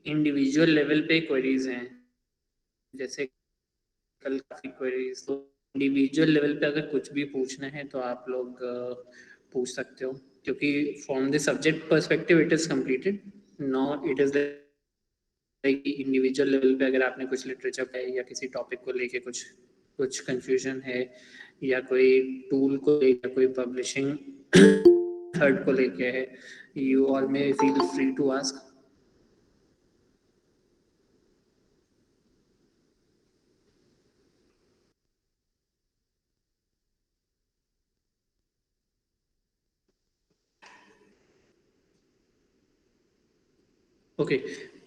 Individual level पे queries हैं, जैसे कल काफी क्वेरीज, तो इंडिविजुअल लेवल पे अगर कुछ भी पूछना है तो आप लोग पूछ सकते हो, क्योंकि from the subject perspective it is completed, no it is individual level पे अगर आपने कुछ लिटरेचर पे या किसी टॉपिक को लेके कुछ कुछ कंफ्यूजन है, या कोई टूल को लेके, कोई पब्लिशिंग थर्ड को लेके है, you all may feel free to ask. Okay,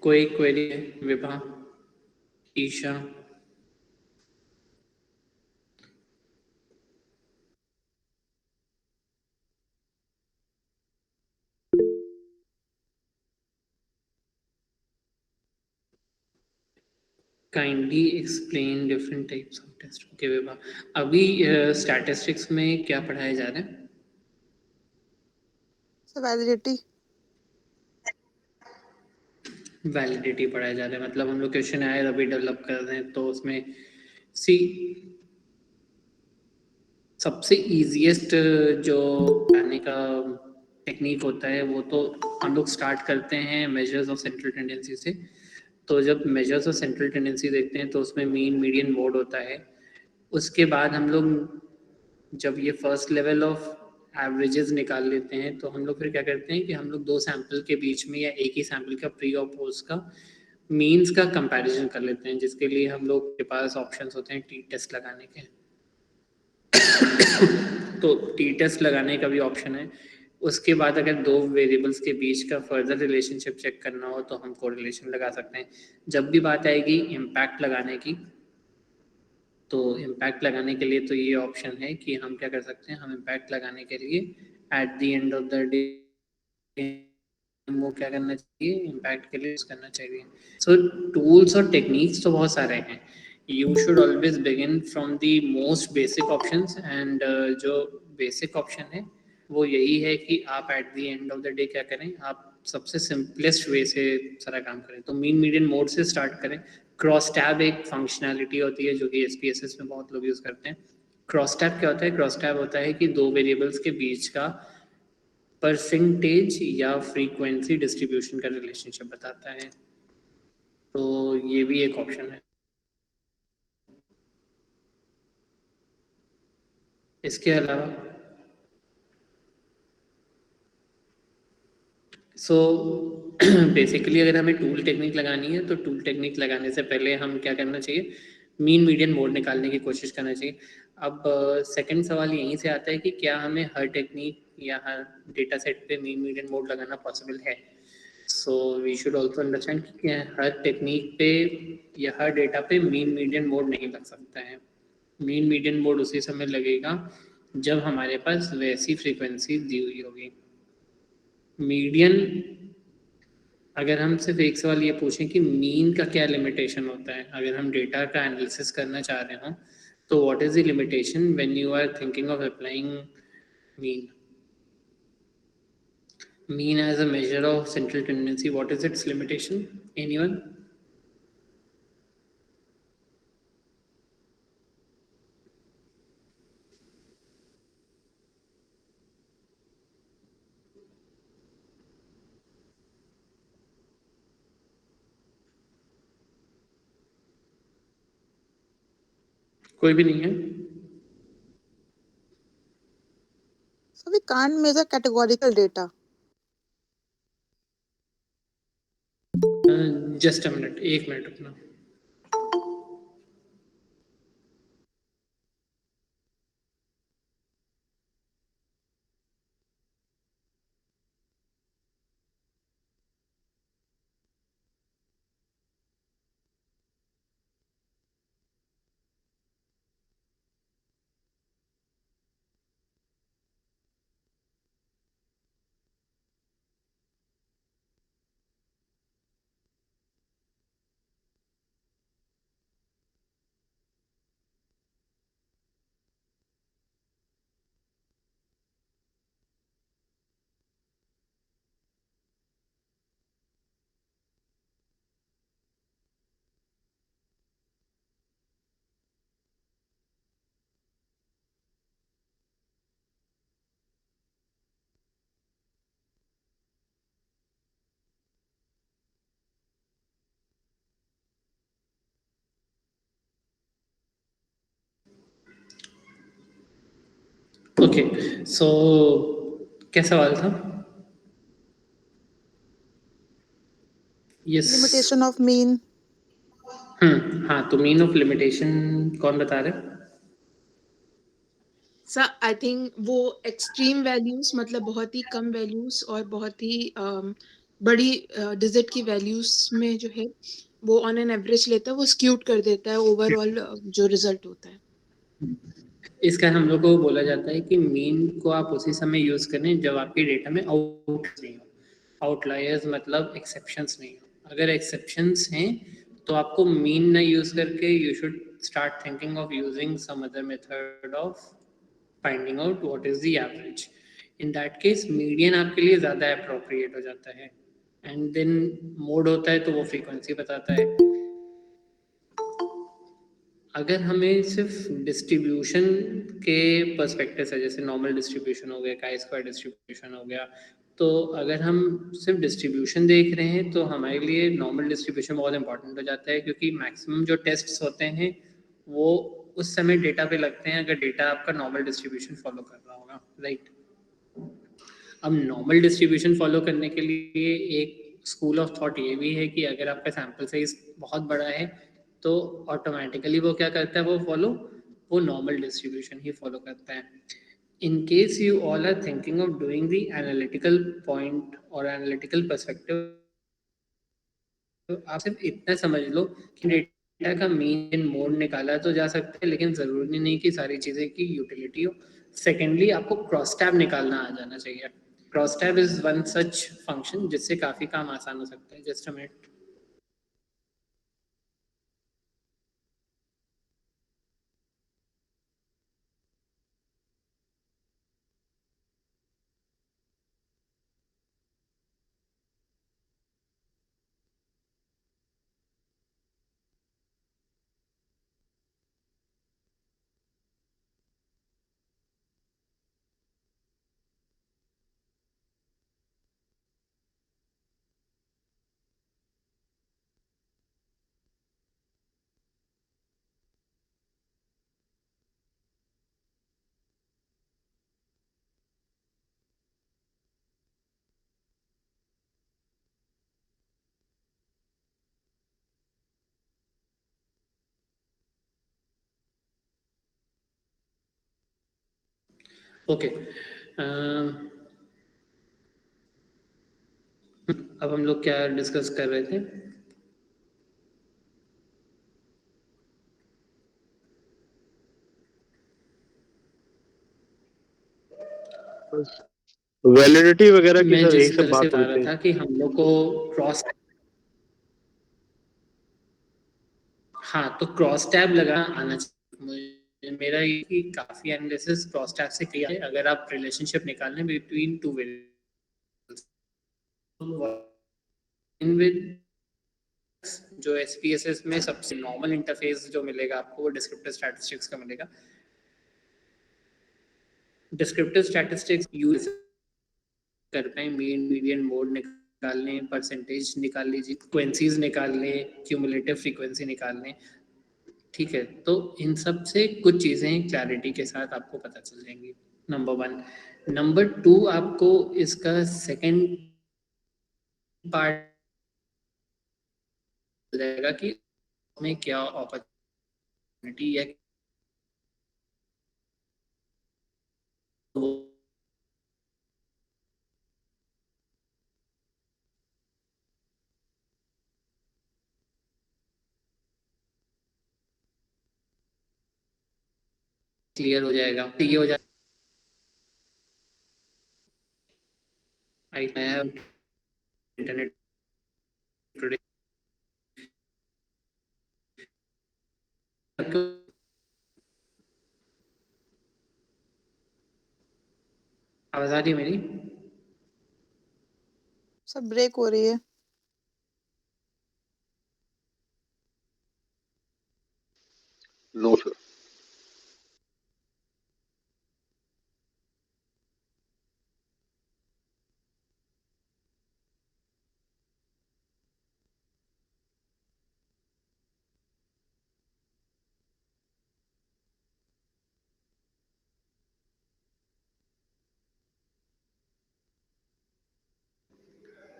कोई क्वेरी है? Vibha, Isha, kindly explain different types of test. Okay Vibha, अभी स्टैटिस्टिक्स में क्या पढ़ाया जा रहा है? वैलिडिटी। वैलिडिटी पढ़ाया जा रहा है, मतलब हम लोग क्वेश्चन आए अभी डेवलप कर रहे हैं, तो उसमें सी सबसे इजीएस्ट जो पढ़ाने का टेक्निक होता है वो तो हम लोग स्टार्ट करते हैं मेजर्स ऑफ सेंट्रल टेंडेंसी से। तो जब मेजर्स ऑफ सेंट्रल टेंडेंसी देखते हैं तो उसमें मीन मीडियन मोड होता है। उसके बाद हम लोग जब ये फर्स्ट लेवल ऑफ एवरेजेस निकाल लेते हैं तो हम लोग फिर क्या करते हैं कि हम लोग दो सैंपल के बीच में या एक ही सैंपल का प्री और पोस्ट का मीन्स का कंपैरिजन कर लेते हैं, जिसके लिए हम लोग के पास ऑप्शंस होते हैं टी टेस्ट लगाने के। तो टी टेस्ट लगाने का भी ऑप्शन है। उसके बाद अगर दो वेरिएबल्स के बीच का फर्दर रिलेशनशिप चेक करना हो तो हम कोरिलेशन लगा सकते हैं। जब भी बात आएगी इम्पैक्ट लगाने की, तो इम्पैक्ट लगाने के लिए तो ये ऑप्शन है कि हम क्या कर सकते हैं, हम इम्पैक्ट लगाने के लिए at the end of the day वो क्या करना चाहिए, इम्पैक्ट के लिए यूज करना चाहिए। सो टूल्स और टेक्निक्स तो बहुत सारे हैं। You should always begin from the most basic options, and जो बेसिक ऑप्शन है वो यही है कि आप at the end of the day क्या करें, आप सबसे सिंपलेस्ट वे से सारा काम करें। तो मीन मीडियन मोड से स्टार्ट करें। क्रॉस टैब एक फंक्शनैलिटी होती है जो कि एसपीएसएस में बहुत लोग यूज करते हैं। क्रॉस टैब क्या होता है? क्रॉस टैब होता है कि दो वेरिएबल्स के बीच का परसेंटेज या फ्रीक्वेंसी डिस्ट्रीब्यूशन का रिलेशनशिप बताता है। तो ये भी एक ऑप्शन है। इसके अलावा सो बेसिकली अगर हमें टूल टेक्निक लगानी है तो टूल टेक्निक लगाने से पहले हम क्या करना चाहिए, मीन मीडियन मोड निकालने की कोशिश करना चाहिए। अब सेकंड सवाल यहीं से आता है कि क्या हमें हर टेक्निक या हर डेटा सेट पे मीन मीडियन मोड लगाना पॉसिबल है। So we should also understand कि हर टेक्निक पे या हर डेटा पे मीन मीडियन मोड नहीं लग सकता है। मीन मीडियन मोड उसी समय लगेगा जब हमारे पास वैसी फ्रीक्वेंसी दी हुई होगी। मीडियन, अगर हम सिर्फ एक सवाल ये पूछें कि मीन का क्या लिमिटेशन होता है, अगर हम डेटा का एनालिसिस करना चाह रहे हो तो what is the limitation when you are thinking of applying mean? Mean as a measure of central tendency, what is its limitation? Anyone? कोई भी नहीं है? So we can't measure categorical data. Just a minute, एक minute रुकना। Okay, सो क्या सवाल था? Yes. Limitation of mean. हाँ, तो मीन ऑफ लिमिटेशन कौन बता रहे? सर आई थिंक वो एक्सट्रीम वैल्यूज मतलब बहुत ही कम वैल्यूज और बहुत ही बड़ी डिजिट की वैल्यूज में जो है वो ऑन एन एवरेज लेता है, वो स्क्यूड कर देता है ओवरऑल जो रिजल्ट होता है। इसका हम लोग को बोला जाता है कि मीन को आप उसी समय यूज करें जब आपके डेटा में आउट नहीं हो, आउटलायर्स मतलब एक्सेप्शंस नहीं हो। अगर एक्सेप्शंस हैं तो आपको मीन ना यूज करके you should start thinking of using some other method of finding out what is the average. In that case median आपके लिए ज़्यादा अप्रोप्रिएट हो जाता है। एंड देन मोड होता है तो वो फ्रीक्वेंसी बताता है। अगर हमें सिर्फ डिस्ट्रीब्यूशन के पर्सपेक्टिव से, जैसे नॉर्मल डिस्ट्रीब्यूशन हो गया, काई स्क्वायर डिस्ट्रीब्यूशन हो गया, तो अगर हम सिर्फ डिस्ट्रीब्यूशन देख रहे हैं तो हमारे लिए नॉर्मल डिस्ट्रीब्यूशन बहुत इंपॉर्टेंट हो जाता है, क्योंकि मैक्सिमम जो टेस्ट्स होते हैं वो उस समय डेटा पे लगते हैं अगर डेटा आपका नॉर्मल डिस्ट्रीब्यूशन फॉलो कर रहा होगा, राइट? अब नॉर्मल डिस्ट्रीब्यूशन फॉलो करने के लिए एक स्कूल ऑफ थॉट ये भी है कि अगर आपका सैम्पल साइज बहुत बड़ा है तो ऑटोमेटिकली वो क्या करता है, वो नॉर्मल डिस्ट्रीब्यूशन ही फॉलो करता है। In case you all are thinking of doing the analytical point और एनालिटिकल पर्सपेक्टिव, तो आप सिर्फ इतना समझ लो कि डेटा का मीन मोड निकाला तो जा सकता है, लेकिन जरूरी नहीं कि सारी चीजें की यूटिलिटी हो। सेकेंडली, आपको क्रॉस टैब निकालना आ जाना चाहिए। Cross tab is one such function जिससे काफी काम आसान हो सकता है। Just a minute. ओके, अब हम लोग क्या डिस्कस कर रहे थे? वैलिडिटी वगैरह की मैं सर यही जिस सब तरह से बात हो बता रही रहा थी। था कि हम लोग को क्रॉस, हाँ, तो क्रॉस टैब लगा आना चाहिए। मेरा ये कि काफी एनालिसिस क्रॉस टैब से किया है। अगर आप रिलेशनशिप निकालने बिटवीन टू वेरिएबल्स, विद जो एसपीएसएस में सबसे नॉर्मल इंटरफेस जो मिलेगा आपको वो डिस्क्रिप्टिव स्टैटिस्टिक्स का मिलेगा। डिस्क्रिप्टिव स्टैटिस्टिक्स यूज करते हैं मीन मीडियन मोड निकालने, परसेंटेज निकाल लीजिए, फ्रीक्वेंसीज निकाल लें, क्यूमुलेटिव फ्रीक्वेंसी निकाल लें। ठीक है, तो इन सब से कुछ चीजें क्लैरिटी के साथ आपको पता चल जाएंगी। Number one. नंबर टू, आपको इसका सेकंड पार्ट जाएगा कि में क्या अपॉर्चुनिटी या क्लियर हो जाएगा। ये हो जाए इंटरनेट टुडे। आवाज आ रही है मेरी? सब ब्रेक हो रही है। No sir.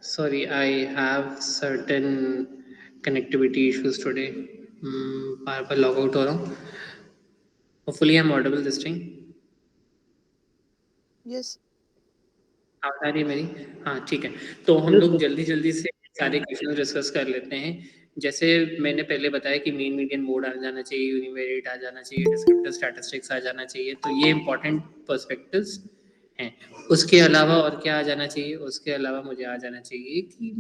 Sorry, I have certain connectivity issues today. बार बार लॉग आउट हो रहा हूँ. Hopefully I'm audible this time. Yes. आवाज आ रही है मेरी? हाँ, ठीक है. तो हम लोग जल्दी जल्दी से सारे क्वेश्चन डिस्कस कर लेते हैं. जैसे मैंने पहले बताया कि मीन मीडियन मोड आ जाना चाहिए, यूनिवेरिएट आ जाना चाहिए, डिस्क्रिप्टिव स्टैटिस्टिक्स आ जाना चाहिए. तो ये इंपॉर्टेंट पर्सपेक्टिव्स हैं. उसके अलावा और क्या आ जाना चाहिए? उसके अलावा मुझे आ जाना चाहिए कि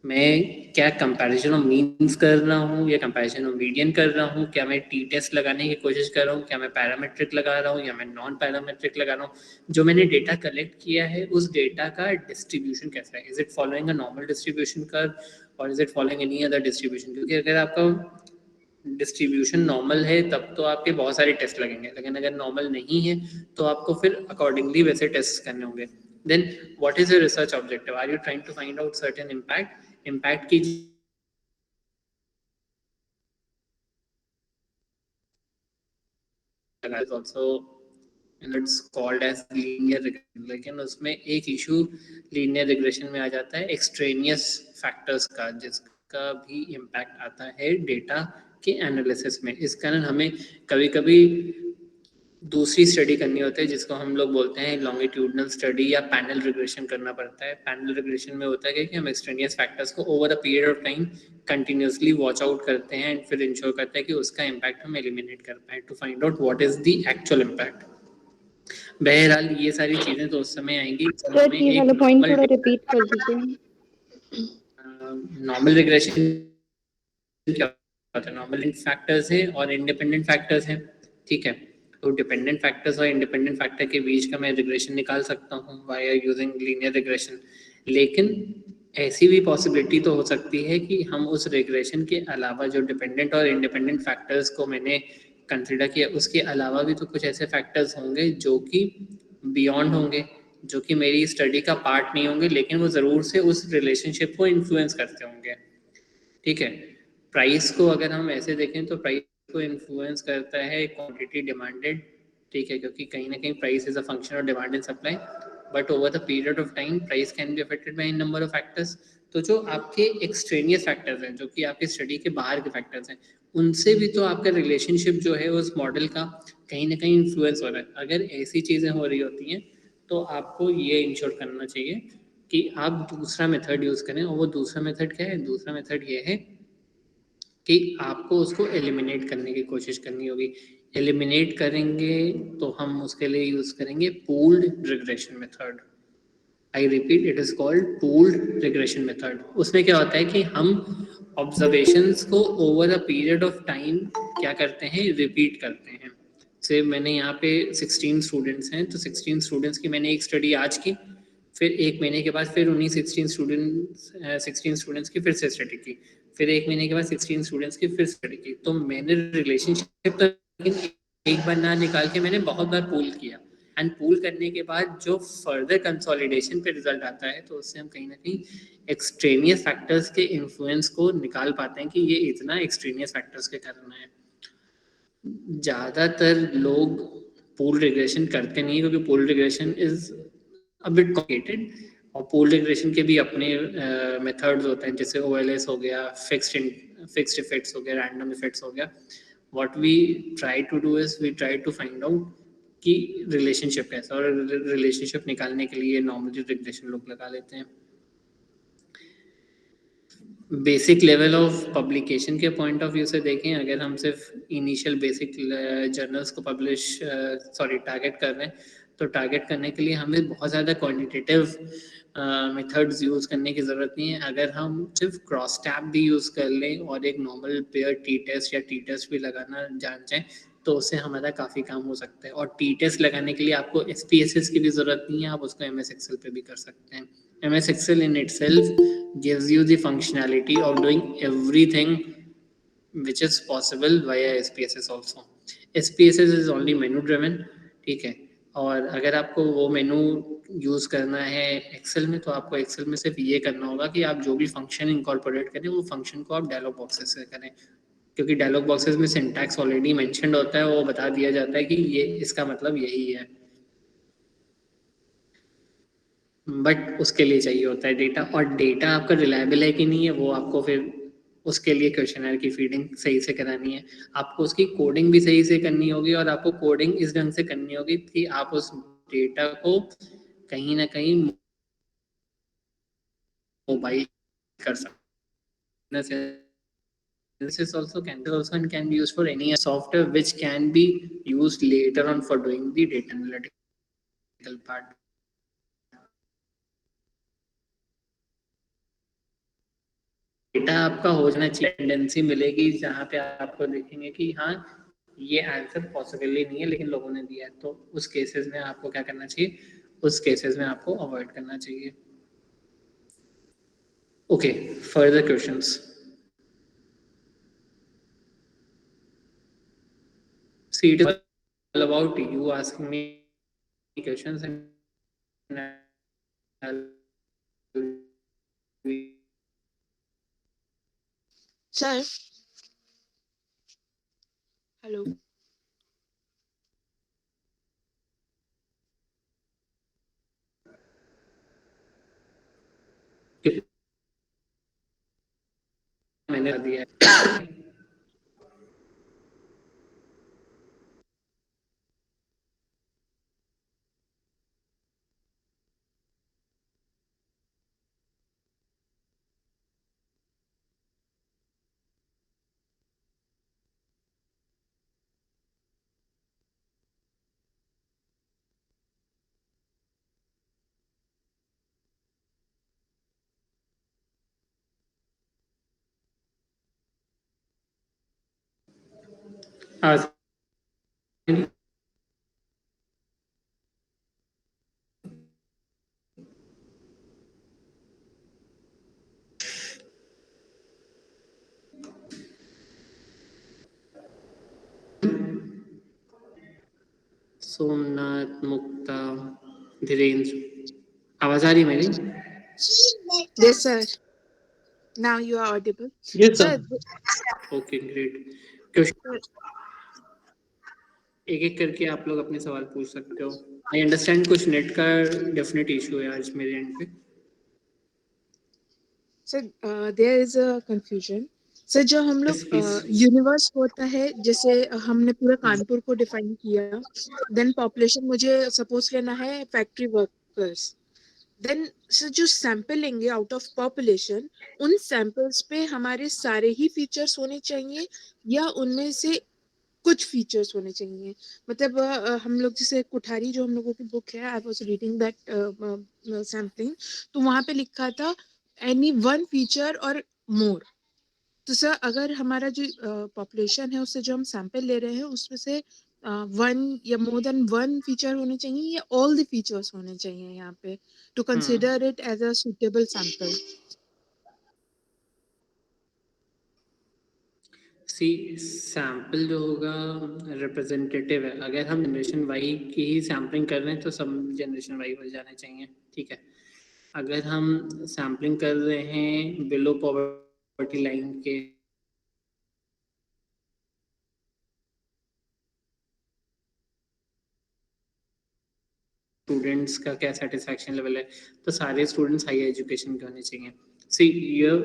मैं क्या कंपैरिजन ऑफ मीन्स कर रहा हूँ या कंपैरिजन ऑफ मीडियन कर रहा हूँ, क्या मैं टी टेस्ट लगाने की कोशिश कर रहा हूँ, क्या मैं पैरामेट्रिक लगा रहा हूँ या मैं नॉन पैरामेट्रिक लगा रहा हूँ. जो मैंने डेटा कलेक्ट किया है उस डेटा का डिस्ट्रीब्यूशन कैसा है? Is it following a normal distribution curve और is it following any other distribution? क्योंकि अगर आपका डिस्ट्रीब्यूशन नॉर्मल है तब तो आपके बहुत सारे टेस्ट लगेंगे, लेकिन अगर नॉर्मल नहीं है तो आपको फिर अकॉर्डिंगली वैसे टेस्ट करने होंगे. Then what is your research objective? Are you trying to find out certain impact की is also it's called as linear regression. लेकिन उसमें एक इशू linear regression में आ जाता है extraneous factors का, जिसका भी impact आता है डेटा के एनालिसिस में. इस कारण हमें कभी कभी दूसरी स्टडी करनी होती है जिसको हम लोग बोलते हैं लॉन्गिट्यूडनल स्टडी या पैनल रिग्रेशन करना पड़ता है. पैनल रिग्रेशन में होता है कि हम एक्सट्रेनियस फैक्टर्स को over a period of time continuously watch out करते हैं एंड फिर इंश्योर करते हैं कि उसका इम्पैक्ट हम एलिमिनेट कर पाए to find out what is the actual impact. बहरहाल ये सारी चीजें तो उस समय आएंगी जब सर हमें ये एक वाला पॉइंट थोड़ा रिपीट कर दीजिए. नॉर्मल रिग्रेशन क्या होता है? नॉर्मल फैक्टर्स हैं और इंडिपेंडेंट फैक्टर्स हैं. ठीक है, तो डिपेंडेंट फैक्टर्स और इंडिपेंडेंट फैक्टर के बीच का मैं रिग्रेशन निकाल सकता हूँ वाया यूजिंग लीनियर रिग्रेशन. लेकिन ऐसी भी पॉसिबिलिटी तो हो सकती है कि हम उस रिग्रेशन के अलावा जो डिपेंडेंट और इंडिपेंडेंट फैक्टर्स को मैंने कंसिडर किया उसके अलावा भी तो कुछ ऐसे फैक्टर्स होंगे जो कि बियॉन्ड होंगे, जो कि मेरी स्टडी का पार्ट नहीं होंगे, लेकिन वो ज़रूर से उस रिलेशनशिप को इन्फ्लुएंस करते होंगे. ठीक है, प्राइस को अगर हम ऐसे देखें तो प्राइस को इन्फ्लुएंस करता है क्वांटिटी डिमांडेड. ठीक है, क्योंकि कहीं ना कहीं price is a function of demand and supply, but over the period of time price can be affected by number of factors. तो जो आपके एक्सट्रेनियस फैक्टर्स हैं, जो कि आपके स्टडी के बाहर के फैक्टर्स हैं, उनसे भी तो आपका रिलेशनशिप जो है उस मॉडल का कहीं ना कहीं इन्फ्लुएंस हो रहा है. अगर ऐसी चीज़ें हो रही होती हैं तो आपको ये इंश्योर करना चाहिए कि आप दूसरा मेथड यूज़ करें. और वो दूसरा मेथड क्या है? दूसरा मेथड ये है कि आपको उसको एलिमिनेट करने की कोशिश करनी होगी. एलिमिनेट करेंगे तो हम उसके लिए यूज़ करेंगे pooled regression method. I repeat, it is called pooled regression method. उसमें क्या होता है कि हम ऑब्जर्वेशंस को over a period of time क्या करते हैं? रिपीट करते हैं. से मैंने यहाँ पे 16 स्टूडेंट्स हैं, तो 16 स्टूडेंट्स की मैंने एक स्टडी आज की, फिर एक महीने के बाद फिर उन्हीं 16 स्टूडेंट्स की फिर से स्टडी की, फिर एक महीने के बाद 16 स्टूडेंट्स की फिर स्टडी की. तो मैंने रिलेशनशिप तो एक बार ना निकाल के मैंने बहुत बार पूल किया, एंड पूल करने के बाद जो फर्दर कंसोलिडेशन पे रिजल्ट आता है तो उससे हम कहीं ना कहीं एक्सट्रेनियस फैक्टर्स के इन्फ्लुएंस को निकाल पाते हैं कि ये इतना एक्सट्रेनियस फैक्टर्स के कारण है. ज़्यादातर लोग पूल रिग्रेशन करते नहीं, क्योंकि pool regression is a bit complicated, और पूल रिग्रेशन के भी अपने मेथड्स होते हैं, जैसे OLS हो गया, फिक्स्ड इफेक्ट्स हो गया, रैंडम इफेक्ट्स हो गया. What we try to do is we try to find out कि रिलेशनशिप कैसा, और रिलेशनशिप निकालने के लिए नॉर्मली रिग्रेशन लोग लगा लेते हैं. बेसिक लेवल ऑफ पब्लिकेशन के पॉइंट ऑफ व्यू से देखें, अगर हम सिर्फ इनिशियल बेसिक जर्नल्स को टारगेट कर रहे हैं, तो टारगेट करने के लिए हमें बहुत ज़्यादा क्वांटिटेटिव मेथड्स यूज़ करने की ज़रूरत नहीं है. अगर हम सिर्फ क्रॉस टैब भी यूज़ कर लें और एक नॉर्मल पेयर टी टेस्ट या टी टेस्ट भी लगाना जान जाएँ, तो उससे हमारा काफ़ी काम हो सकता है. और टी टेस्ट लगाने के लिए आपको SPSS की भी ज़रूरत नहीं है, आप उसको MS Excel पे भी कर सकते हैं. MS Excel in itself gives you the functionality of doing everything which is possible via SPSS also. SPSS is only menu driven. ठीक है, और अगर आपको वो मेनू यूज़ करना है एक्सेल में, तो आपको एक्सेल में सिर्फ ये करना होगा कि आप जो भी फंक्शन इनकॉर्पोरेट करें वो फंक्शन को आप डायलॉग बॉक्सेस से करें, क्योंकि डायलॉग बॉक्सेस में सिंटैक्स ऑलरेडी मेंशन्ड होता है, वो बता दिया जाता है कि ये इसका मतलब यही है. बट उसके लिए चाहिए होता है डेटा, और डेटा आपका रिलायबल है कि नहीं है वो आपको फिर उसके लिए क्वेश्चनर की फीडिंग सही से करानी है, आपको उसकी कोडिंग भी सही से करनी होगी, और आपको कोडिंग इस ढंग से करनी होगी कि आप उस डेटा को कहीं ना कहीं मोबाइल कर सकते। This is also can be used for any software which can be used later on for doing the data analytical part. Data आपका हो जाना चाहिए, टेंडेंसी मिलेगी जहाँ पे आपको देखेंगे कि हाँ ये आंसर पॉसिबल ही नहीं है लेकिन लोगों ने दिया है, तो उस केसेस में आपको क्या करना चाहिए, उस केसेस में आपको अवॉइड करना चाहिए। Okay, further questions. See, it is all about you asking me questions and I'll be Sir, hello. मैंने दिया है। आज सोमनाथ, मुक्ता, धीरेन्द्र, आवाज आ रही है मेरी? Yes, sir. Now you are audible. Yes, sir. Okay great. Question एक एक करके आप लोग अपने सवाल पूछ सकते हो। आई अंडरस्टैंड कुछ नेट का डेफिनेट इशू है आज मेरे एंड पे। Sir there is a confusion. Sir जो हम Yes, लोग please. यूनिवर्स होता है, जैसे हमने पूरा कानपुर को डिफाइन किया, देन पॉपुलेशन मुझे सपोज लेना है फैक्ट्री वर्कर्स, देन सर जो सैंपल लेंगे आउट ऑफ पॉपुलेशन, उन सैंपल्स पे हमारे सारे ही फीचर्स होने चाहिए या उनमें से कुछ फीचर्स होने चाहिए? मतलब हम लोग जैसे कुठारी जो हम लोगों की बुक है, I was reading that something, तो वहां पे लिखा था एनी वन फीचर और मोर। तो सर अगर हमारा जो पॉपुलेशन है उससे जो हम सैंपल ले रहे हैं उसमें से वन या मोर देन वन फीचर होने चाहिए या ऑल द फीचर्स होने चाहिए यहाँ पे to consider it as a suitable sample? See sample जो होगा रिप्रेजेंटेटिव है, अगर हम जनरेशन वाई की ही सैम्पलिंग कर रहे हैं तो सब जनरेशन वाई हो जाने चाहिए, ठीक है। अगर हम सैम्पलिंग कर रहे हैं बिलो पॉवर्टी लाइन के स्टूडेंट्स का क्या सेटिस्फैक्शन लेवल है, तो सारे स्टूडेंट्स हाई एजुकेशन के होने चाहिए। सी यू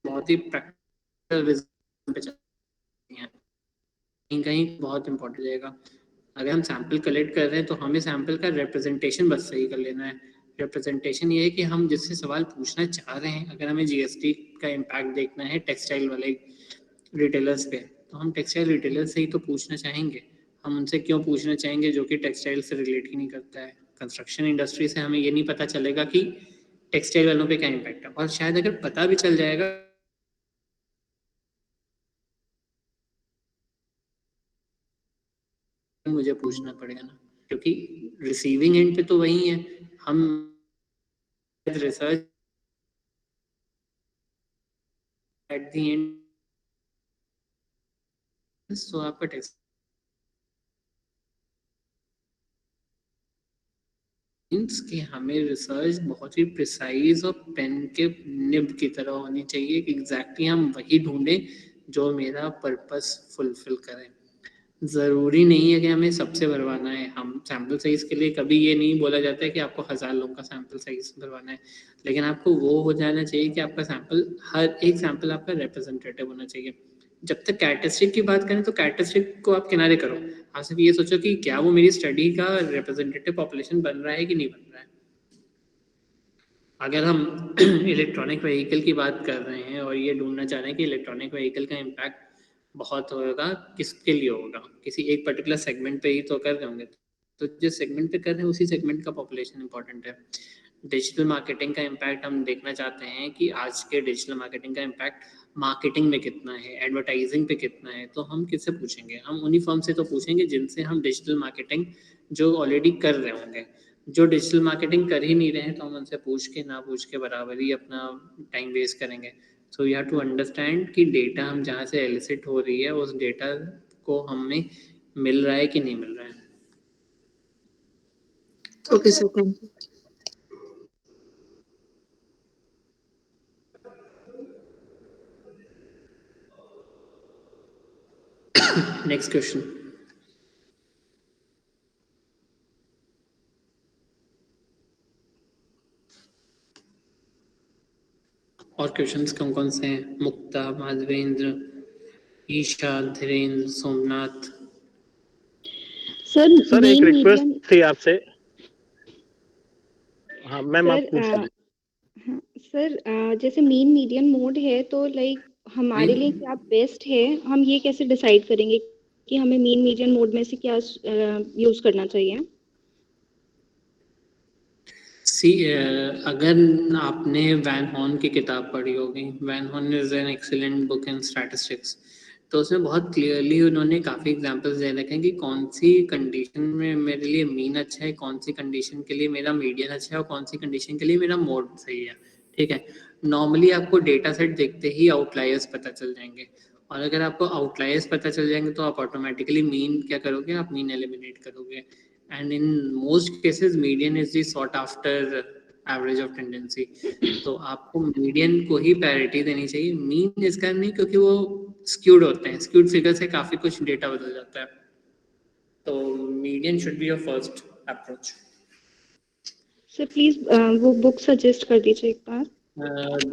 बहुत ही प्रैक्टिकल पे चलती हैं, कहीं कहीं बहुत इंपॉर्टेंट रहेगा। अगर हम सैंपल कलेक्ट कर रहे हैं तो हमें सैंपल का रिप्रेजेंटेशन बस सही कर लेना है। रिप्रेजेंटेशन ये है कि हम जिससे सवाल पूछना चाह रहे हैं, अगर हमें जीएसटी का इम्पैक्ट देखना है टेक्सटाइल वाले रिटेलर्स पे, तो हम टेक्सटाइल रिटेलर्स से ही तो पूछना चाहेंगे। हम उनसे क्यों पूछना चाहेंगे जो कि टेक्सटाइल से रिलेट ही नहीं करता है। कंस्ट्रक्शन इंडस्ट्री से हमें ये नहीं पता चलेगा कि टेक्सटाइल वालों पे क्या इम्पैक्ट है, और शायद अगर पता भी चल जाएगा मुझे पूछना पड़ेगा ना, क्योंकि रिसीविंग एंड पे तो वही है। हम रिसर्च एट द एंड, तो आपका टेक्स्ट मीन्स कि हमें रिसर्च बहुत ही प्रिसाइज और पेन के निब की तरह होनी चाहिए कि एग्जैक्टली हम वही ढूंढें जो मेरा पर्पस फुलफिल करें। ज़रूरी नहीं है कि हमें सबसे भरवाना है। हम सैंपल साइज़ के लिए कभी ये नहीं बोला जाता है कि आपको 1000 लोगों का सैंपल साइज़ भरवाना है। लेकिन आपको वो हो जाना चाहिए कि आपका सैंपल, हर एक सैंपल आपका रिप्रेजेंटेटिव होना चाहिए। जब तक कैरेक्टरिस्टिक की बात करें तो कैरेक्टरिस्टिक को आप किनारे करो। आप सिर्फ ये सोचो कि क्या वो मेरी स्टडी का रिप्रेजेंटेटिव पॉपुलेशन बन रहा है कि नहीं बन रहा है। अगर हम इलेक्ट्रॉनिक व्हीकल की बात कर रहे हैं और ये ढूंढना चाह रहे हैं कि इलेक्ट्रॉनिक व्हीकल का इम्पैक्ट बहुत होगा, किसके लिए होगा, किसी एक पर्टिकुलर सेगमेंट पे ही तो कर रहे होंगे। तो जिस सेगमेंट पे कर रहे हैं उसी सेगमेंट का पॉपुलेशन इंपॉर्टेंट है। डिजिटल मार्केटिंग का इम्पैक्ट हम देखना चाहते हैं कि आज के डिजिटल मार्केटिंग का इम्पैक्ट मार्केटिंग में कितना है, एडवर्टाइजिंग पे कितना है। तो हम किससे पूछेंगे? हम उन्हीं फर्म से तो पूछेंगे जिनसे हम डिजिटल मार्केटिंग जो ऑलरेडी कर रहे होंगे। जो डिजिटल मार्केटिंग कर ही नहीं रहे हैं तो हम उनसे पूछ के ना पूछ के बराबर ही अपना टाइम वेस्ट करेंगे। So you have to understand कि डेटा हम जहाँ से एलिसिट हो रही है उस डेटा को हमें मिल रहा है कि नहीं मिल रहा है। Okay sir, thank you. Next question. और क्वेश्चंस कौन कौन से हैं? मुक्ता, माधवेंद्र, ईशा, धीरेन्द्र, सोमनाथ। सर सर एक मेन रिक्वेस्ट मीडियम थी आपसे। हाँ मैम आप सर पूछ लीजिए। हाँ सर, जैसे मेन मीडियम मोड है तो लाइक हमारे लिए क्या बेस्ट है, हम ये कैसे डिसाइड करेंगे कि हमें मेन मीडियम मोड में से क्या यूज करना चाहिए? सी अगर आपने वैन हॉर्न की किताब पढ़ी होगी, Van Horn is an excellent book in statistics. तो उसमें बहुत क्लियरली उन्होंने काफ़ी एग्जांपल्स दे रखे हैं कि कौन सी कंडीशन में मेरे लिए मीन अच्छा है, कौन सी कंडीशन के लिए मेरा मीडियन अच्छा है और कौन सी कंडीशन के लिए मेरा मोड सही है। ठीक है, नॉर्मली आपको डेटा सेट देखते ही आउटलायर्स पता चल जाएंगे, और अगर आपको आउटलायर्स पता चल जाएंगे तो आप ऑटोमेटिकली मीन क्या करोगे? आप मीन एलिमिनेट करोगे। And in most cases median is the sought after average of tendency। तो आपको मीडियन को ही प्रायोरिटी देनी चाहिए, मीन इसका नहीं, क्योंकि वो स्क्यूड होते हैं, स्क्यूड फिगर से काफी कुछ डेटा बदल जाता है। तो median should be your first approach. Sir please वो बुक सजेस्ट कर दीजिए एक बार।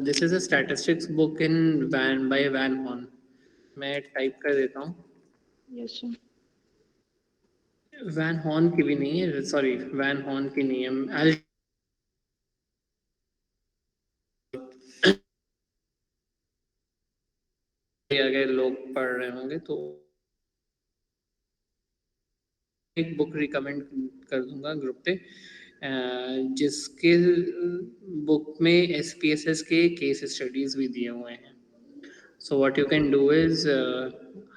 This is a statistics book in Van by Van Horn. मैं टाइप कर देता हूँ। Yes sir. वैन हॉर्न की भी नहीं है, सॉरी वैन हॉर्न की नहीं है। अगर लोग पढ़ रहे होंगे तो एक बुक रिकमेंड कर दूंगा ग्रुप पे, जिसके बुक में एसपीएसएस के केस स्टडीज भी दिए हुए हैं। So what you can do is,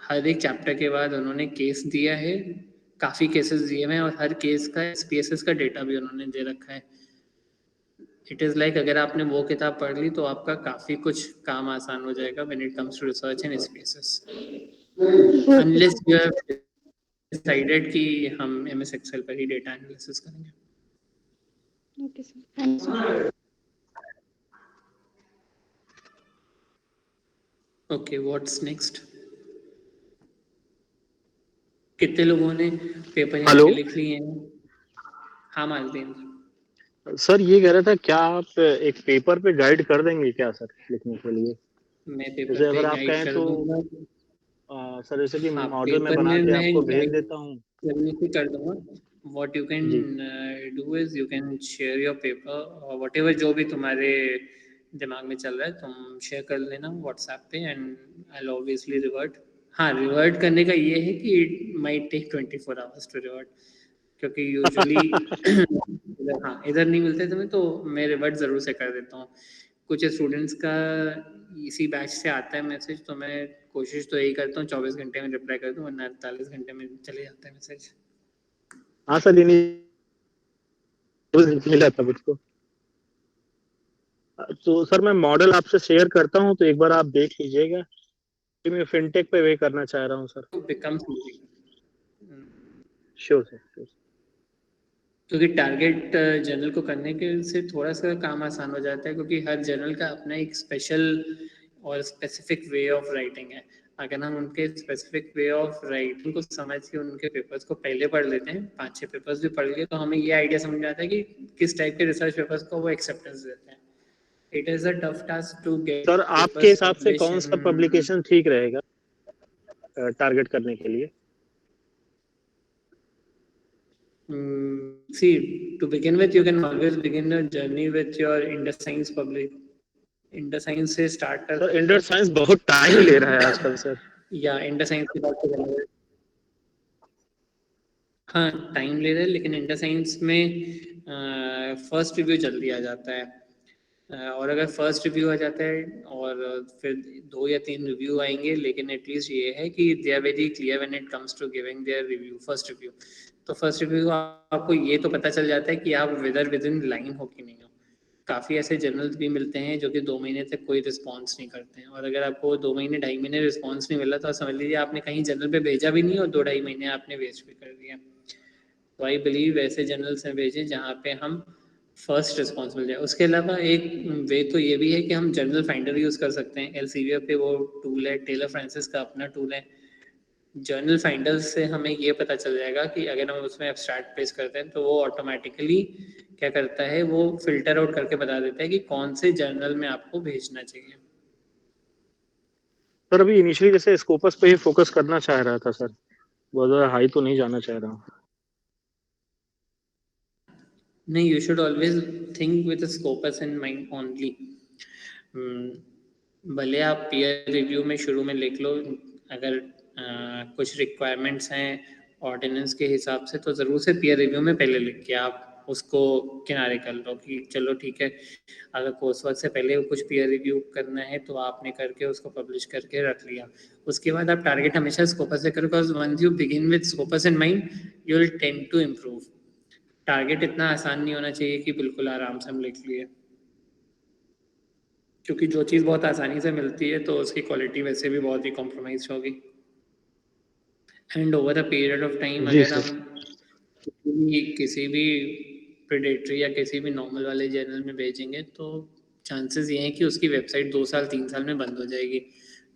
हर एक चैप्टर के बाद उन्होंने केस दिया है, काफ़ी केसेस दिए हुए हैं और हर केस का एसपीएसएस का डेटा भी उन्होंने दे रखा है। इट इज़ लाइक अगर आपने वो किताब पढ़ ली तो आपका काफ़ी कुछ काम आसान हो जाएगा when it comes to research in SPSS, okay unless sir. You have decided कि हम एमएस एक्सेल पर ही डेटा एनालिसिस करेंगे। Okay sir, thank you. Okay, what's next? कितने लोगों ने पेपर यहाँ हेलो पे लिख लिए हैं? हाँ मालवीन, सर ये कह रहा था क्या आप एक पेपर पे गाइड कर देंगे क्या सर लिखने के लिए? मैं पेपर जैसे पे अगर आप गाइड कहें कर तो दूंगा। सर जैसे कि हाँ, मॉडल में पेपर बना में के मैं आपको भेज गाइड देता हूँ। करने से कर दूंगा। व्हाट यू कैन जी do is you can share your paper और वट एवर जो भी तुम्हारे दिमाग में चल रहा है तुम शेयर कर लेना व्हाट्सएप पे, and I will obviously revert. हाँ, रिवर्ट करने का ये है कि it might take 24 hours to revert, क्योंकि यूजुअली हाँ इधर नहीं मिलते तुम्हें, तो मैं रिवर्ट ज़रूर से कर देता हूँ। कुछ स्टूडेंट्स का इसी बैच से आता है मैसेज, तो मैं कोशिश तो यही करता हूँ 24 घंटे में रिप्लाई कर दूँ, वरना 48 घंटे में चले जाता है मैसेज। हाँ सर ये नहीं मिला था मुझको। तो सर मैं मॉडल आपसे शेयर करता हूँ तो एक बार आप देख लीजिएगा कि मैं फिनटेक पे वे करना चाह रहा हूँ सर। Becomes sure sir. क्योंकि टारगेट जर्नल को करने के से थोड़ा सा काम आसान हो जाता है, क्योंकि हर जर्नल का अपना एक स्पेशल और स्पेसिफिक वे ऑफ राइटिंग है। अगर हम उनके स्पेसिफिक वे ऑफ राइटिंग को समझ के उनके पेपर्स को पहले पढ़ लेते हैं, 5-6 पेपर्स भी पढ़ लिए, तो हमें ये आइडिया समझ में आता है कि किस टाइप के रिसर्च पेपर्स को वो एक्सेप्टेंस देते हैं. It is a tough task to get sir आपके papers हिसाब से published कौन सा in पब्लिकेशन ठीक रहेगा टारगेट करने के लिए? See, to begin with, you can always begin a journey with your Indus Science public. Indus Science से start कर सर इंडस साइंस बहुत टाइम ले रहा है आजकल सर. या Indus Science की बात करें. हाँ, टाइम ले रहा है, लेकिन Indus Science में फर्स्ट रिव्यू जल्दी आ जाता है. और अगर फर्स्ट रिव्यू आ जाता है और फिर 2 या 3 रिव्यू आएंगे, लेकिन एटलीस्ट ये है कि they are very clear when it comes to giving their review, first review. तो फर्स्ट रिव्यू आपको ये तो पता चल जाता है कि आप विद इन लाइन हो कि नहीं हो. काफ़ी ऐसे जर्नल्स भी मिलते हैं जो कि 2 महीने तक कोई रिस्पॉन्स नहीं करते हैं, और अगर आपको 2 महीने 2.5 महीने रिस्पॉन्स नहीं मिला तो समझ लीजिए आपने कहीं जर्नल पे भेजा भी नहीं और 2-2.5 महीने आपने वेस्ट भी कर दिया. तो आई बिलीव ऐसे जर्नल्स में भेजें जहाँ पे हम फर्स्ट रिस्पॉन्स मिल जाए. उसके अलावा एक वे तो ये भी है कि हम जर्नल फाइंडर यूज़ कर सकते हैं. एल्सेवियर पे वो टूल है, टेलर फ्रांसिस का अपना टूल है. जर्नल फाइंडर से हमें ये पता चल जाएगा कि अगर हम उसमें एब्स्ट्रैक्ट पेस्ट करते हैं तो वो ऑटोमेटिकली क्या करता है, वो फिल्टर आउट करके बता देता है कि कौन से जर्नल में आपको भेजना चाहिए. सर अभी इनिशियली जैसे स्कोपस पे ही फोकस करना चाह रहा था सर, बहुत ज़्यादा हाई तो नहीं जाना चाह रहा हूँ. नहीं, you should always think with a scopus in mind only. भले आप पीयर रिव्यू में शुरू में लिख लो, अगर कुछ रिक्वायरमेंट्स हैं ऑर्डिनेंस के हिसाब से तो ज़रूर से पीयर रिव्यू में पहले लिख के आप उसको किनारे कर लो कि चलो ठीक है, अगर कोर्स वर्क से पहले कुछ पीयर रिव्यू करना है तो आपने करके उसको पब्लिश करके रख लिया. उसके बाद आप टारगेट हमेशा स्कोपस से करो, because once you begin with Scopus in mind you will tend to improve. Target इतना आसान नहीं होना चाहिए कि बिल्कुल आराम से हम लिख लिए, क्योंकि जो चीज़ बहुत आसानी से मिलती है तो उसकी क्वालिटी वैसे भी बहुत ही कॉम्प्रोमाइज होगी. And over a period of time अगर हम किसी भी प्रेडेटरी या किसी भी नॉर्मल वाले जर्नल में भेजेंगे तो चांसेस ये हैं कि उसकी वेबसाइट 2 साल 3 साल में बंद हो जाएगी.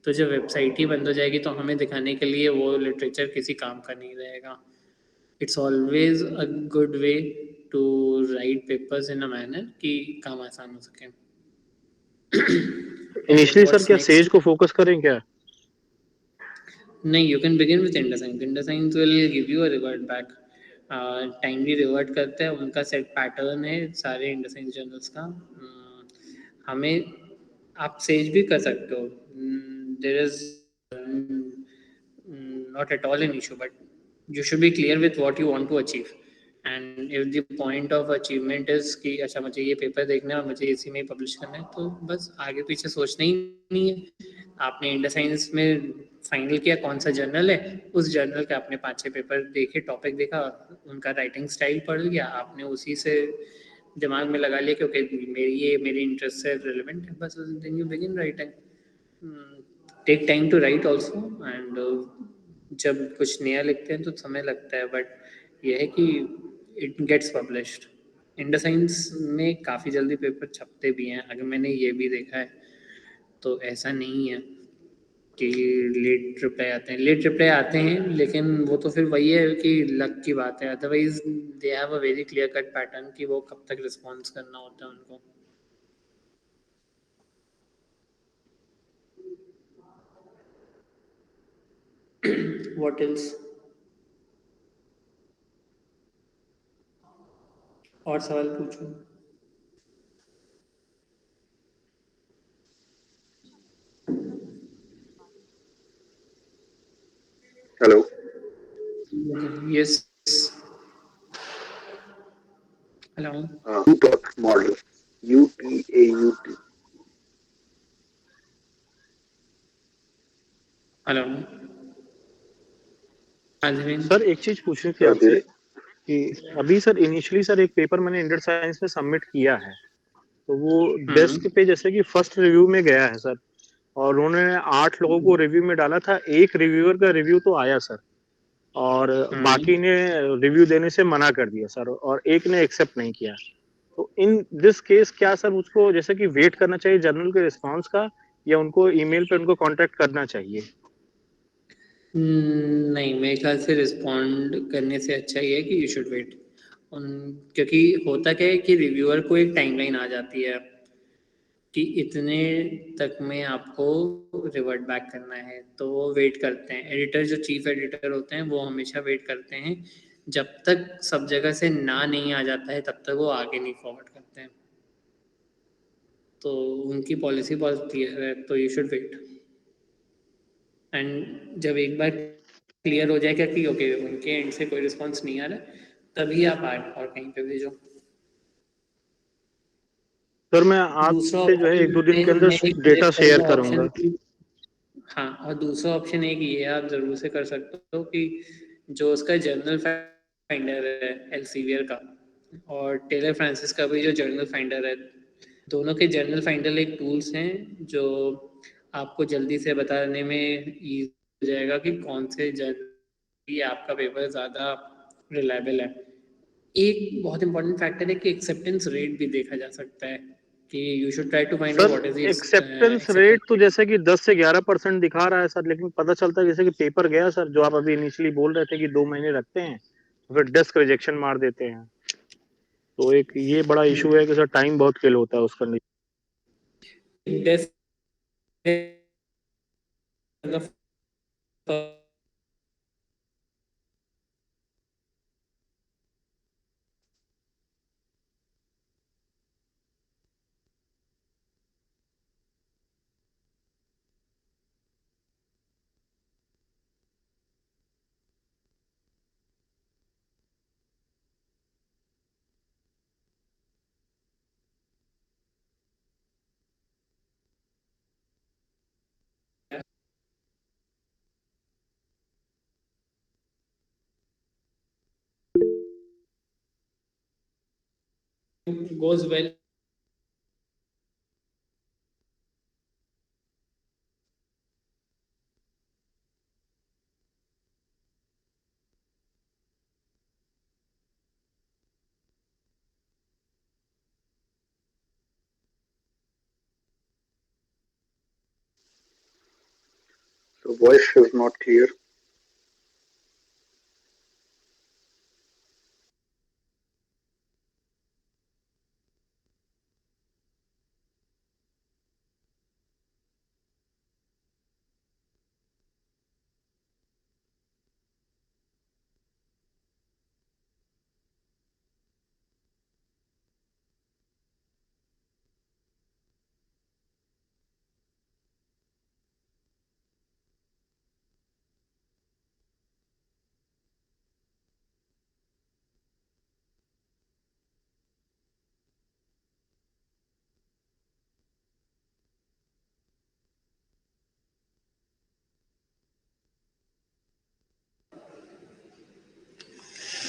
तो जब वेबसाइट ही बंद हो जाएगी तो हमें दिखाने के लिए वो लिटरेचर किसी काम का नहीं रहेगा. It's always a good way to write papers in a manner कि काम आसान हो सके. इनिशियली सर What's क्या next? सेज को फोकस करें क्या? नहीं, you can begin with InterScience. InterScience will give you a revert back. Timely revert करते हैं, उनका सेट पैटर्न है सारे InterScience जर्नल्स का. हमें आप सेज भी कर सकते हो. There is not at all an issue, but you should be clear with what you want to achieve. And if the point of achievement is कि अच्छा मुझे ये पेपर देखना है और मुझे इसी में पब्लिश करना है, तो बस आगे पीछे सोचना ही नहीं है. आपने इंडस साइंस में फाइनल किया कौन सा जर्नल है, उस जर्नल के आपने 5-6 पेपर देखे, टॉपिक देखा, उनका राइटिंग स्टाइल पढ़ लिया, आपने उसी से दिमाग में लगा लिया क्योंकि मेरी इंटरेस्ट से रिलेवेंट है, बस then you begin writing. Take time to write also, and जब कुछ नया लिखते हैं तो समय लगता है, बट यह है कि it gets published. Indus science में काफ़ी जल्दी पेपर छपते भी हैं, अगर मैंने ये भी देखा है. तो ऐसा नहीं है कि लेट रिप्लाई आते हैं, लेकिन वो तो फिर वही है कि लक की बात है. Otherwise they have a very clear cut pattern कि वो कब तक रिस्पॉन्स करना होता है उनको. What else? और सवाल पूछो. Hello. Yes. Hello. UTAUT model. UTAUT. Hello. Sir एक चीज पूछनी थी आपसे कि अभी सर इनिशियली सर एक पेपर मैंने इंडस साइंस में सबमिट किया है, तो वो डेस्क पे जैसे कि फर्स्ट रिव्यू में गया है सर, और उन्होंने 8 लोगों को रिव्यू में डाला था. एक रिव्यूअर का रिव्यू तो आया सर, और बाकी ने रिव्यू देने से मना कर दिया सर, और एक ने एक्सेप्ट नहीं किया. तो इन दिस केस क्या सर मुझको जैसे कि वेट करना चाहिए जर्नल के रिस्पांस का, या उनको ईमेल पे उनको कांटेक्ट करना चाहिए? नहीं, मेरे ख्याल से रिस्पॉन्ड करने से अच्छा ये है कि यू शुड वेट। क्योंकि होता क्या है कि रिव्यूअर को एक टाइमलाइन आ जाती है कि इतने तक में आपको रिवर्ट बैक करना है, तो वो वेट करते हैं। एडिटर, जो चीफ एडिटर होते हैं, वो हमेशा वेट करते हैं जब तक सब जगह से ना नहीं आ जाता है, तब तक वो आगे नहीं फॉरवर्ड करते हैं। तो उनकी पॉलिसी बहुत क्लियर है, तो यू शुड वेट। एंड जब एक बार क्लियर हो जाएगा कि ओके उनके एंड से कोई रिस्पॉन्स नहीं आ रहा, तभी आप और कहीं पे भेजो। सर मैं दूसरा आपसे जो है एक दो दिन के ऑप्शन अंदर में एक डेटा सजेस्ट शेयर करूंगा करूंगा। ऑप्शन। हाँ, और दूसरा ऑप्शन एक ये आप जरूर से कर सकते हो कि जो उसका जर्नल फाइंडर है एल्सेवियर का, और टेलर फ्रांसिस का भी जो जर्नल फाइंडर है, दोनों के जर्नल फाइंडर एक टूल्स हैं जो आपको जल्दी से बताने में ईजी हो जाएगा कि कौन से जर्नल आपका पेपर ज़्यादा रिलायबल है। एक बहुत इंपॉर्टेंट फैक्टर है कि एक्सेप्टेंस रेट भी देखा जा सकता है कि you should try to find out sir what is the acceptance acceptance rate तो जैसे कि 10 से 11% दिखा रहा है सर, लेकिन पता चलता है जैसे कि पेपर गया सर, जो आप अभी इनिशियली बोल रहे थे कि 2 महीने रखते हैं तो फिर डेस्क रिजेक्शन मार देते हैं। तो एक ये बड़ा इशू है कि सर टाइम बहुत किल होता है उस condition. Rate. goes well. So voice is not clear.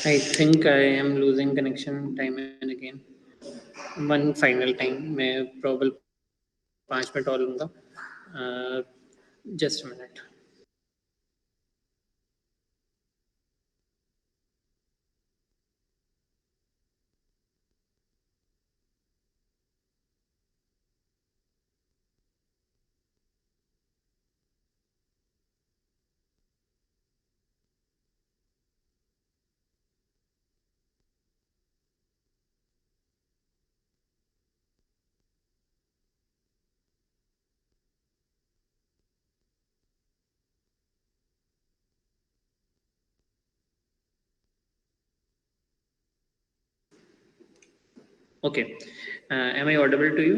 I think I am losing connection time and again. One final time, मैं probable 5 मिनट और लूँगा. Just a minute. Okay. Am I audible to you?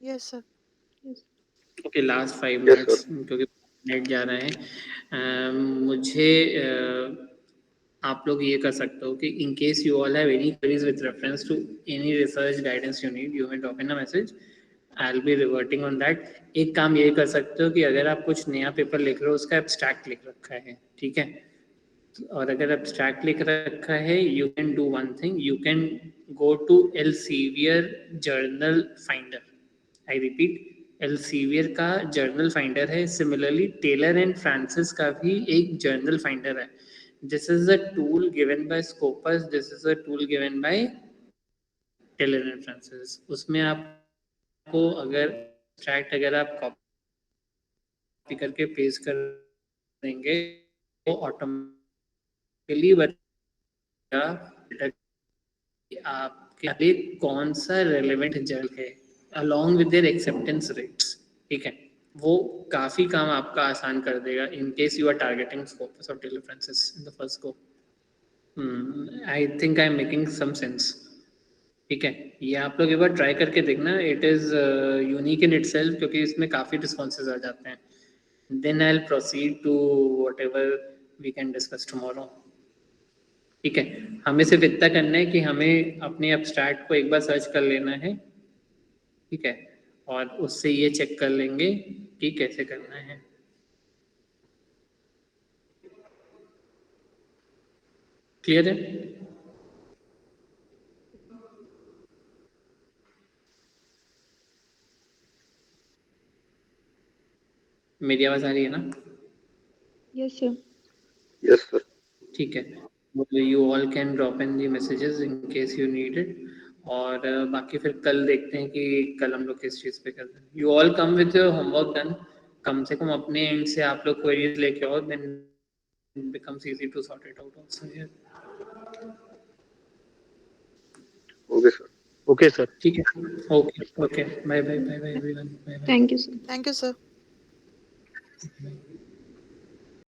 Yes, sir. Okay, last 5 Yes, sir. Minutes क्योंकि net जा रहा है. मुझे आप लोग ये कर सकते हो कि in case you all have any queries with reference to any research guidance you need, you may drop in a message, I will be reverting on that. एक काम ये कर सकते हो कि अगर आप कुछ नया पेपर लिख रहे हो, उसका एब्स्ट्रैक्ट लिख रखा है, ठीक है, और अगर एब्स्ट्रैक्ट लिख रखा है, you can do one thing, you can go to Elsevier journal finder. I repeat, Elsevier का जर्नल फाइंडर है. सिमिलरली टेलर एंड फ्रांसिस का भी एक जर्नल फाइंडर है. This is a tool given by Scopus, this is a tool given by Taylor and Francis. उसमें आपको अगर abstract अगर आप कॉपी करके पेस्ट कर देंगे वो ऑटोमेटिकली बता आपके लिए कौन सा रेलेवेंट जर्नल है along with their acceptance rates, ठीक है। वो काफी काम आपका आसान कर देगा in case you are targeting Scopus और differences in the first scope. I think I am making some sense, ठीक है। ये आप लोग एक बार ट्राई करके देखना, it is unique in itself क्योंकि इसमें काफी रिस्पॉन्सेज आ जाते हैं। Then I will proceed to whatever we can discuss tomorrow, ठीक है। हमें सिर्फ इतना करना है कि हमें अपने एब्स्ट्रैक्ट को एक बार सर्च कर लेना है, ठीक है, और उससे ये चेक कर लेंगे कि कैसे करना है। क्लियर है? मेरी आवाज आ रही है ना? Yes sir. Yes, sir. ठीक है, you all can drop in the messages in case you need it. और बाकी फिर कल देखते हैं कि कल हम लोग किस चीज़ पे करते हैं। You all come with your homework done, कम से कम अपने एंड से आप लोग क्वेरीज लेके आओ, then it becomes easy to sort it out also here. Okay, sir. Okay sir. ठीक है, okay okay, bye bye bye bye everyone, bye bye. Thank you sir. Thank you sir. Bye.